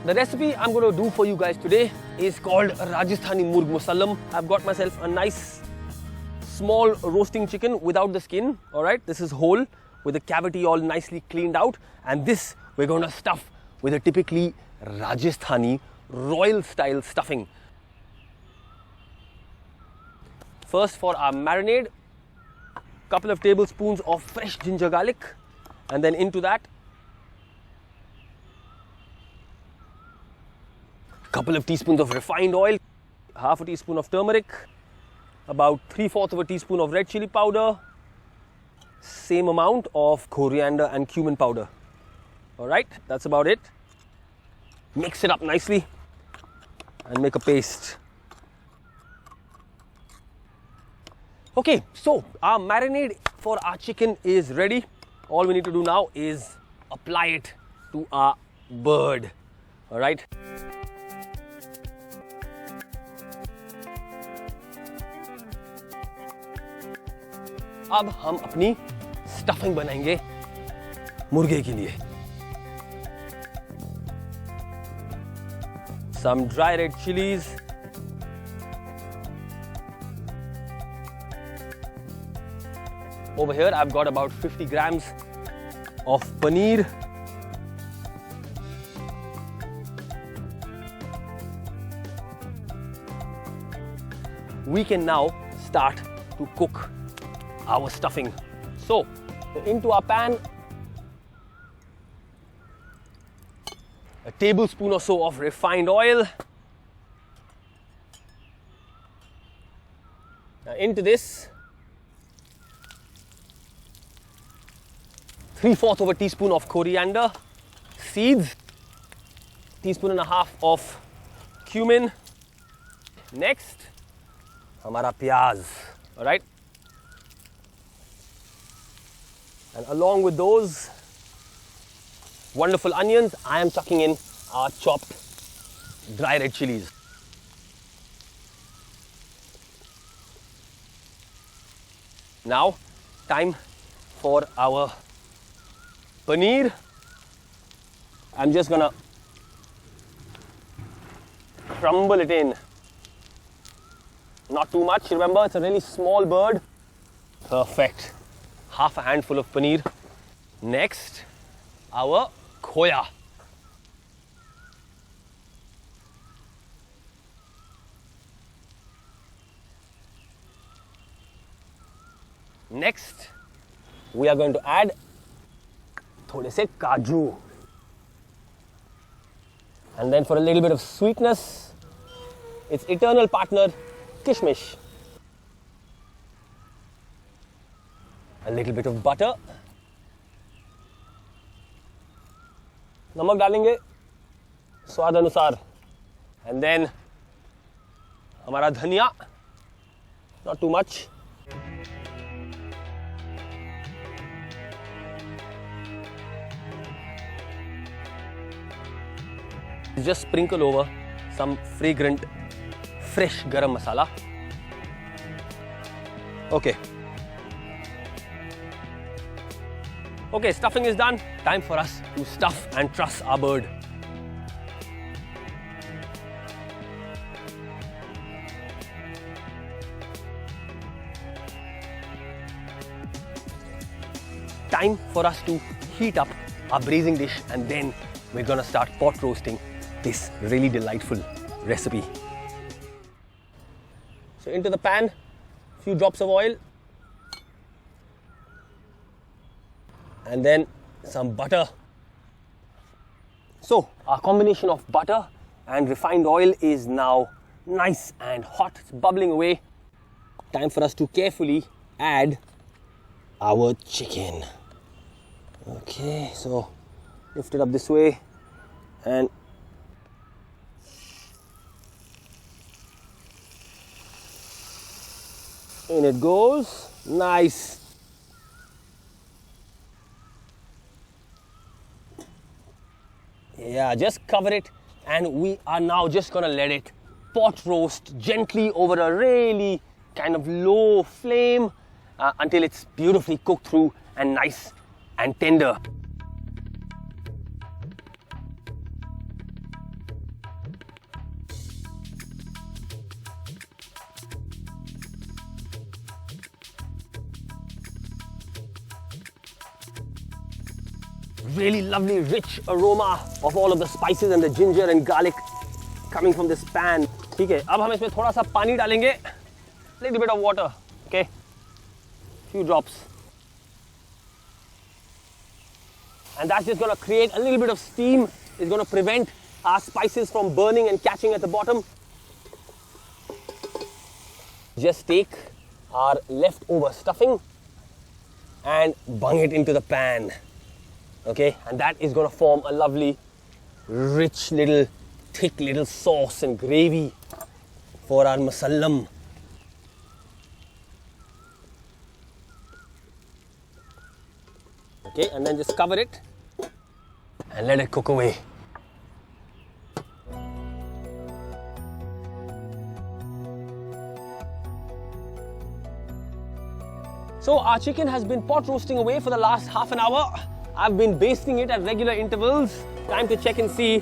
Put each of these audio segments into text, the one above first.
The recipe I'm going to do for you guys today is called Rajasthani Murgh Mussallam. I've got myself a nice small roasting chicken without the skin. Alright, this is whole with the cavity all nicely cleaned out, and this we're going to stuff with a typically Rajasthani royal style stuffing. First, for our marinade, couple of tablespoons of fresh ginger garlic, and then into that couple of teaspoons of refined oil, half a teaspoon of turmeric, about 3/4 of a teaspoon of red chili powder, same amount of coriander and cumin powder. Alright, that's about it. Mix it up nicely and make a paste. Okay, so our marinade for our chicken is ready. All we need to do now is apply it to our bird. Alright. अब हम अपनी stuffing बनाएंगे मुर्गे के लिए. Some dry red chilies, over here I've got about 50 grams of paneer, we can now start to cook our stuffing. So into our pan, a tablespoon or so of refined oil. Now into this, 3/4 of a teaspoon of coriander seeds, teaspoon and a half of cumin. Next, हमारा प्याज. All right. And along with those wonderful onions, I am chucking in our chopped dry red chilies. Now, time for our paneer. I'm just gonna crumble it in. Not too much, remember, it's a really small bird. Perfect. Half a handful of paneer. Next, our khoya. Next, we are going to add thode se kaju. And then for a little bit of sweetness, its eternal partner, kishmish. A little bit of butter. नमक डालेंगे स्वाद अनुसार. And then हमारा धनिया, not too much. Just sprinkle over some fragrant fresh garam masala. Okay. Okay, stuffing is done. Time for us to stuff and truss our bird. Time for us to heat up our braising dish, and then we're gonna start pot roasting this really delightful recipe. So into the pan, few drops of oil, and then some butter. So our combination of butter and refined oil is now nice and hot. It's bubbling away. Time for us to carefully add our chicken. Okay, so lift it up this way and in it goes. Nice. Yeah, just cover it, and we are now just gonna let it pot roast gently over a really kind of low flame until it's beautifully cooked through and nice and tender. really lovely rich aroma of all of the spices and the ginger and garlic coming from this pan. ठीक है, अब हम इसमें थोड़ा सा पानी डालेंगे, little bit of water, okay, few drops, and that's just going to create a little bit of steam. It's going to prevent our spices from burning and catching at the bottom. Just take our leftover stuffing and bung it into the pan, okay, and that is going to form a lovely rich little thick little sauce and gravy for our Mussallam. Okay, and then just cover it and let it cook away. So our chicken has been pot roasting away for the last half an hour. I've been basting it at regular intervals. Time to check and see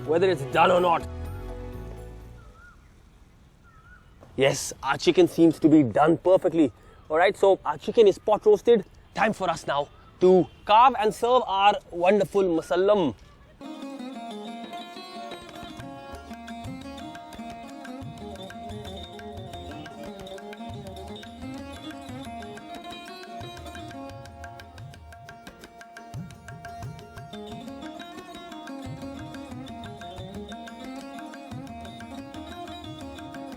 whether it's done or not. Yes, our chicken seems to be done perfectly. Alright, so our chicken is pot roasted. Time for us now to carve and serve our wonderful Mussallam.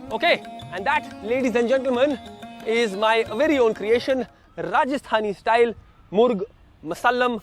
Okay, and that, ladies and gentlemen, is my very own creation, Rajasthani style Murgh Mussallam.